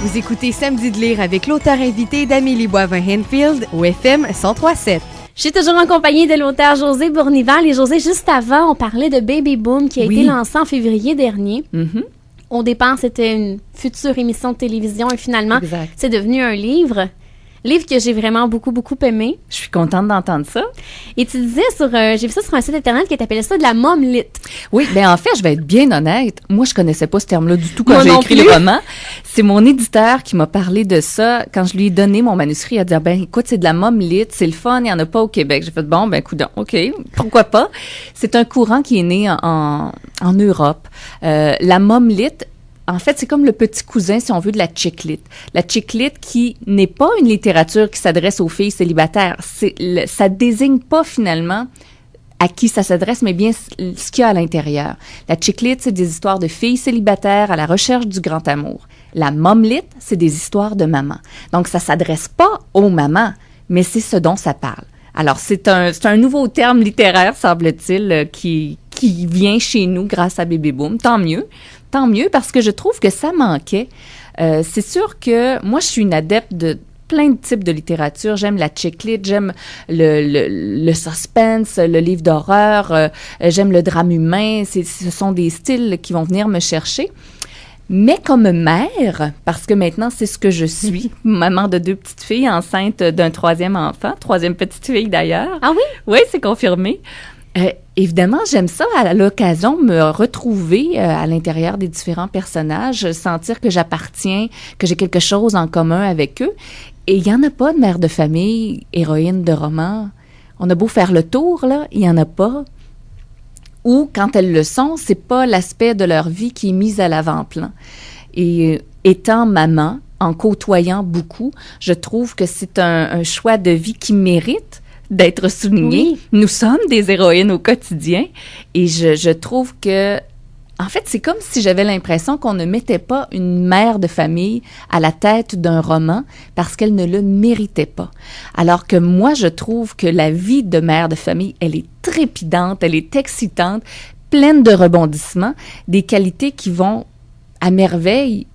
Vous écoutez Samedi de lire avec l'auteur invité d'Amélie Boivin-Henfield au FM 103.7. Je suis toujours en compagnie de l'auteur Josée Bournival. Et Josée, juste avant, on parlait de Baby Boom qui a été lancé en février dernier. Mm-hmm. Au départ, c'était une future émission de télévision et finalement, c'est devenu un livre. Livre que j'ai vraiment beaucoup aimé. Je suis contente d'entendre ça. Et tu disais j'ai vu ça sur un site internet qui t'appelait ça de la mom-lit. Oui, bien en fait, je vais être bien honnête. Moi, je connaissais pas ce terme-là du tout quand j'ai écrit le roman. C'est mon éditeur qui m'a parlé de ça. Quand je lui ai donné mon manuscrit, il a dit, ben écoute, c'est de la mom-lit, c'est le fun, il y en a pas au Québec. J'ai fait, bon, ben coudonc, OK, pourquoi pas. C'est un courant qui est né en Europe. La mom-lit, en fait, c'est comme le petit cousin, si on veut, de la chick-lit. La chick-lit qui n'est pas une littérature qui s'adresse aux filles célibataires. Ça désigne pas finalement à qui ça s'adresse, mais bien ce qu'il y a à l'intérieur. La chick-lit, c'est des histoires de filles célibataires à la recherche du grand amour. La mom-lit, c'est des histoires de maman. Donc, ça s'adresse pas aux mamans, mais c'est ce dont ça parle. Alors, c'est un nouveau terme littéraire, semble-t-il, qui vient chez nous grâce à Baby Boom. Tant mieux, parce que je trouve que ça manquait. C'est sûr que moi, je suis une adepte de plein de types de littérature. J'aime la chick-lit, j'aime le suspense, le livre d'horreur, j'aime le drame humain. Ce sont des styles qui vont venir me chercher. Mais comme mère, parce que maintenant, c'est ce que je suis, maman de 2 petites filles, enceinte d'un 3e enfant, 3e petite fille d'ailleurs. Ah oui? Oui, c'est confirmé. Évidemment, j'aime ça à l'occasion me retrouver à l'intérieur des différents personnages, sentir que j'appartiens, que j'ai quelque chose en commun avec eux. Et il y en a pas de mère de famille, héroïne de roman. On a beau faire le tour, là, il y en a pas. Ou quand elles le sont, c'est pas l'aspect de leur vie qui est mis à l'avant-plan. Et étant maman, en côtoyant beaucoup, je trouve que c'est un choix de vie qui mérite d'être souligné. Oui. Nous sommes des héroïnes au quotidien et je trouve que, en fait, c'est comme si j'avais l'impression qu'on ne mettait pas une mère de famille à la tête d'un roman parce qu'elle ne le méritait pas. Alors que moi, je trouve que la vie de mère de famille, elle est trépidante, elle est excitante, pleine de rebondissements, des qualités qui vont à merveille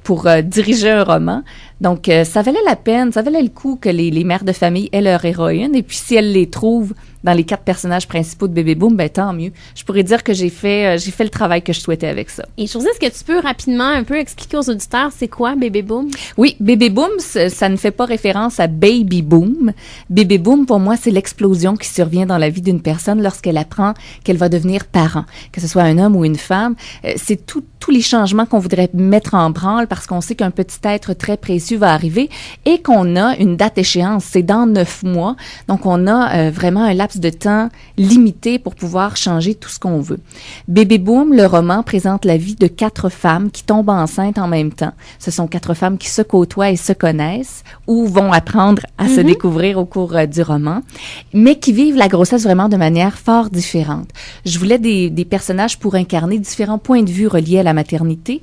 pour diriger un roman. Donc, ça valait la peine, ça valait le coup que les mères de famille aient leur héroïne. Et puis, si elles les trouvent dans les 4 personnages principaux de Baby Boom, ben tant mieux. Je pourrais dire que j'ai fait le travail que je souhaitais avec ça. Et Josée, est-ce que tu peux rapidement un peu expliquer aux auditeurs c'est quoi Baby Boom? Oui, Baby Boom, ça ne fait pas référence à Baby Boom. Baby Boom, pour moi, c'est l'explosion qui survient dans la vie d'une personne lorsqu'elle apprend qu'elle va devenir parent, que ce soit un homme ou une femme. C'est tous les changements qu'on voudrait mettre en branle parce qu'on sait qu'un petit être très précieux va arriver et qu'on a une date échéance. C'est dans 9 mois. Donc, on a vraiment un laps de temps limité pour pouvoir changer tout ce qu'on veut. Baby Boom, le roman, présente la vie de 4 femmes qui tombent enceintes en même temps. Ce sont 4 femmes qui se côtoient et se connaissent ou vont apprendre à se découvrir au cours du roman, mais qui vivent la grossesse vraiment de manière fort différente. Je voulais des personnages pour incarner différents points de vue reliés à la maternité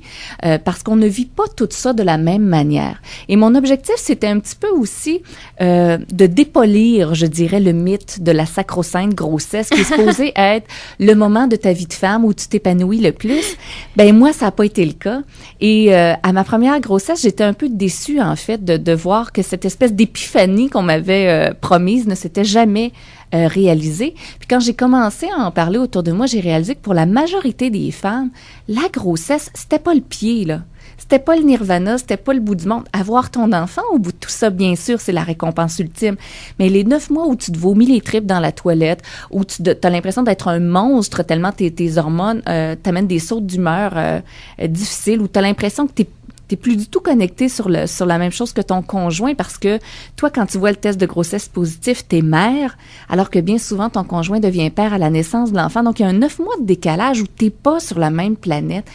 parce qu'on ne vit pas tout ça de la même manière. Et mon objectif, c'était un petit peu aussi de dépolir, je dirais, le mythe de la sacro-sainte grossesse qui est supposée être le moment de ta vie de femme où tu t'épanouis le plus. Ben moi, ça n'a pas été le cas. Et à ma première grossesse, j'étais un peu déçue, en fait, de voir que cette espèce d'épiphanie qu'on m'avait promise ne s'était jamais réalisée. Puis quand j'ai commencé à en parler autour de moi, j'ai réalisé que pour la majorité des femmes, la grossesse, c'était pas le pied, là. C'était pas le nirvana, c'était pas le bout du monde. Avoir ton enfant au bout de tout ça, bien sûr, c'est la récompense ultime. Mais les 9 mois où tu te vomis les tripes dans la toilette, où tu as l'impression d'être un monstre tellement tes hormones t'amènent des sautes d'humeur difficiles, où tu as l'impression que t'es plus du tout connecté sur la même chose que ton conjoint parce que toi, quand tu vois le test de grossesse positif, t'es mère, alors que bien souvent, ton conjoint devient père à la naissance de l'enfant. Donc, il y a un 9 mois de décalage où t'es pas sur la même planète.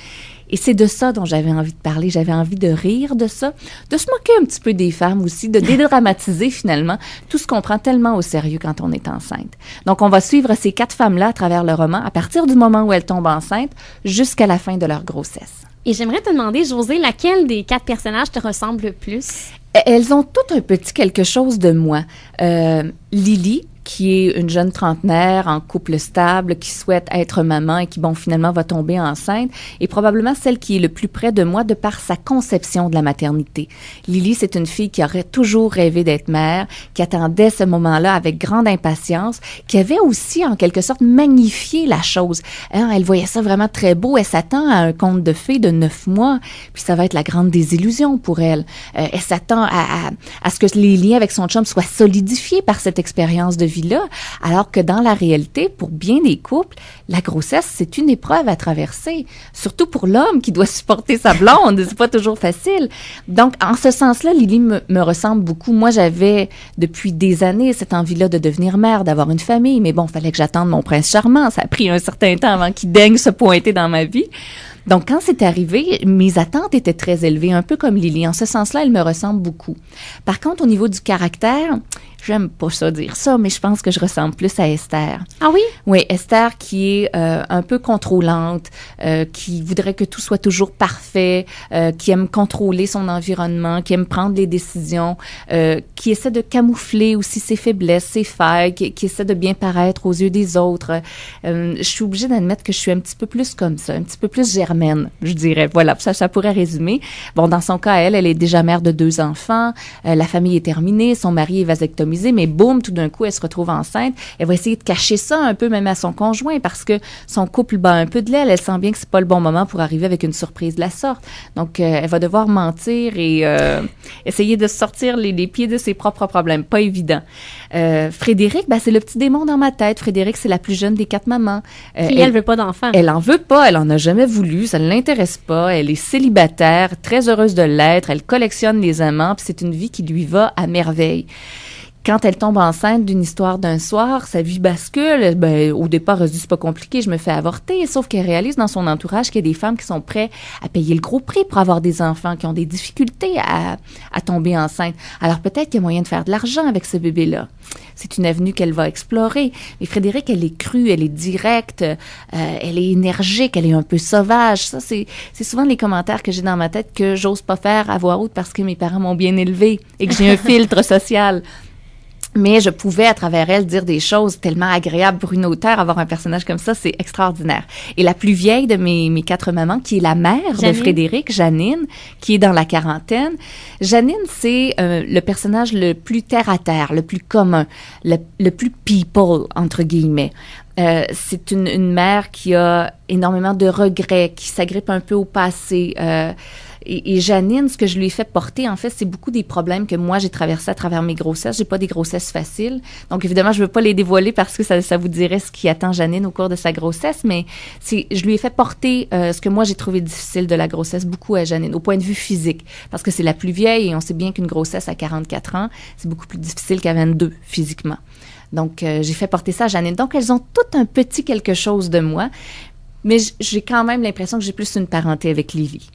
Et c'est de ça dont j'avais envie de parler. J'avais envie de rire de ça, de se moquer un petit peu des femmes aussi, de dédramatiser finalement tout ce qu'on prend tellement au sérieux quand on est enceinte. Donc, on va suivre ces 4 femmes-là à travers le roman à partir du moment où elles tombent enceintes jusqu'à la fin de leur grossesse. Et j'aimerais te demander, Josée, laquelle des 4 personnages te ressemble le plus? Elles ont toutes un petit quelque chose de moi. Lily, qui est une jeune trentenaire en couple stable, qui souhaite être maman et qui, finalement va tomber enceinte, est probablement celle qui est le plus près de moi de par sa conception de la maternité. Lily, c'est une fille qui aurait toujours rêvé d'être mère, qui attendait ce moment-là avec grande impatience, qui avait aussi, en quelque sorte, magnifié la chose. Elle voyait ça vraiment très beau. Elle s'attend à un conte de fées de 9 mois, puis ça va être la grande désillusion pour elle. Elle s'attend à ce que les liens avec son chum soient solidifiés par cette expérience de vie-là, alors que dans la réalité, pour bien des couples, la grossesse, c'est une épreuve à traverser, surtout pour l'homme qui doit supporter sa blonde. C'est pas toujours facile. Donc, en ce sens-là, Lily me ressemble beaucoup. Moi, j'avais, depuis des années, cette envie-là de devenir mère, d'avoir une famille, mais fallait que j'attende mon prince charmant. Ça a pris un certain temps avant qu'il daigne se pointer dans ma vie. Donc, quand c'est arrivé, mes attentes étaient très élevées, un peu comme Lily. En ce sens-là, elle me ressemble beaucoup. Par contre, au niveau du caractère, j'aime pas ça dire ça, mais je pense que je ressemble plus à Esther. Ah oui? Oui, Esther qui est un peu contrôlante, qui voudrait que tout soit toujours parfait, qui aime contrôler son environnement, qui aime prendre les décisions, qui essaie de camoufler aussi ses faiblesses, ses failles, qui essaie de bien paraître aux yeux des autres. Je suis obligée d'admettre que je suis un petit peu plus comme ça, un petit peu plus germaine, je dirais. Voilà, ça pourrait résumer. Dans son cas, elle est déjà mère de 2 enfants, la famille est terminée, son mari est vasectomisé, mais boum, tout d'un coup, elle se retrouve enceinte. Elle va essayer de cacher ça un peu même à son conjoint parce que son couple bat un peu de l'aile. Elle sent bien que c'est pas le bon moment pour arriver avec une surprise de la sorte. Donc, elle va devoir mentir et essayer de sortir les pieds de ses propres problèmes. Pas évident. Frédéric, c'est le petit démon dans ma tête. Frédéric, c'est la plus jeune des 4 mamans. Elle veut pas d'enfant. Elle en veut pas. Elle en a jamais voulu. Ça ne l'intéresse pas. Elle est célibataire, très heureuse de l'être. Elle collectionne les amants. Puis c'est une vie qui lui va à merveille. Quand elle tombe enceinte d'une histoire d'un soir, sa vie bascule. Au départ, elle se dit, c'est pas compliqué, je me fais avorter. Sauf qu'elle réalise dans son entourage qu'il y a des femmes qui sont prêtes à payer le gros prix pour avoir des enfants, qui ont des difficultés à tomber enceinte. Alors peut-être qu'il y a moyen de faire de l'argent avec ce bébé-là. C'est une avenue qu'elle va explorer. Mais Frédéric, elle est crue, elle est directe, elle est énergique, elle est un peu sauvage. Ça, c'est souvent les commentaires que j'ai dans ma tête que j'ose pas faire à voix haute parce que mes parents m'ont bien élevée et que j'ai un filtre social. Mais je pouvais, à travers elle, dire des choses tellement agréables pour une auteure. Avoir un personnage comme ça, c'est extraordinaire. Et la plus vieille de mes 4 mamans, qui est la mère de Frédéric, Janine, qui est dans la quarantaine. Janine, c'est le personnage le plus terre-à-terre, le plus commun, le plus people, entre guillemets. C'est une mère qui a énormément de regrets, qui s'agrippe un peu au passé. Et Janine, ce que je lui ai fait porter, en fait, c'est beaucoup des problèmes que moi, j'ai traversés à travers mes grossesses. J'ai pas des grossesses faciles. Donc, évidemment, je veux pas les dévoiler parce que ça vous dirait ce qui attend Janine au cours de sa grossesse, mais je lui ai fait porter ce que moi, j'ai trouvé difficile de la grossesse beaucoup à Janine, au point de vue physique. Parce que c'est la plus vieille et on sait bien qu'une grossesse à 44 ans, c'est beaucoup plus difficile qu'à 22, physiquement. Donc, j'ai fait porter ça à Janine. Donc, elles ont toutes un petit quelque chose de moi, mais j'ai quand même l'impression que j'ai plus une parenté avec Lily.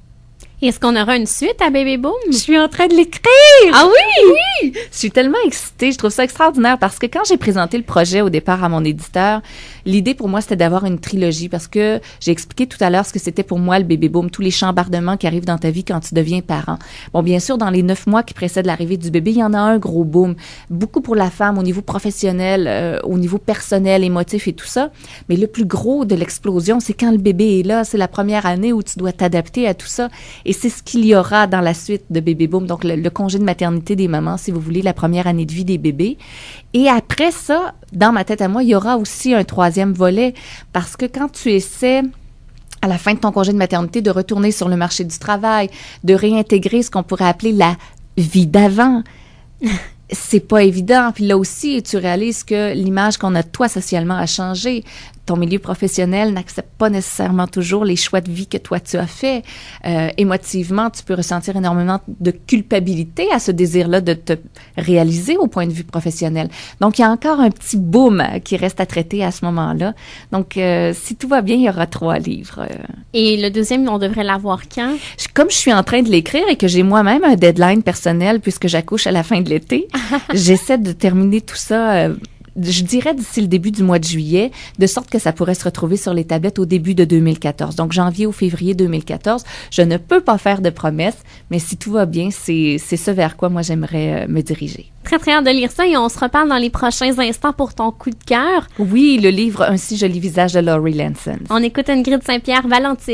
Est-ce qu'on aura une suite à Baby Boom? Je suis en train de l'écrire! Ah oui? Oui! Je suis tellement excitée. Je trouve ça extraordinaire parce que quand j'ai présenté le projet au départ à mon éditeur, l'idée pour moi, c'était d'avoir une trilogie parce que j'ai expliqué tout à l'heure ce que c'était pour moi le Baby Boom, tous les chambardements qui arrivent dans ta vie quand tu deviens parent. Bien sûr, dans les 9 mois qui précèdent l'arrivée du bébé, il y en a un gros boom. Beaucoup pour la femme au niveau professionnel, au niveau personnel, émotif et tout ça. Mais le plus gros de l'explosion, c'est quand le bébé est là. C'est la première année où tu dois t'adapter à tout ça. Et c'est ce qu'il y aura dans la suite de Baby Boom, donc le congé de maternité des mamans, si vous voulez, la première année de vie des bébés. Et après ça, dans ma tête à moi, il y aura aussi un 3e volet, parce que quand tu essaies, à la fin de ton congé de maternité, de retourner sur le marché du travail, de réintégrer ce qu'on pourrait appeler la vie d'avant, c'est pas évident. Puis là aussi, tu réalises que l'image qu'on a de toi socialement a changé. Ton milieu professionnel n'accepte pas nécessairement toujours les choix de vie que toi tu as fait. Émotivement, tu peux ressentir énormément de culpabilité à ce désir-là de te réaliser au point de vue professionnel. Donc, il y a encore un petit boom qui reste à traiter à ce moment-là. Donc, si tout va bien, il y aura 3 livres. Et le 2e, on devrait l'avoir quand? Comme je suis en train de l'écrire et que j'ai moi-même un deadline personnel puisque j'accouche à la fin de l'été, j'essaie de terminer tout ça je dirais d'ici le début du mois de juillet, de sorte que ça pourrait se retrouver sur les tablettes au début de 2014. Donc, janvier ou février 2014. Je ne peux pas faire de promesses, mais si tout va bien, c'est ce vers quoi moi j'aimerais me diriger. Très, très hâte de lire ça et on se reparle dans les prochains instants pour ton coup de cœur. Oui, le livre « Un si joli visage » de Laurie Lansons. On écoute Ingrid Saint-Pierre, Valentine.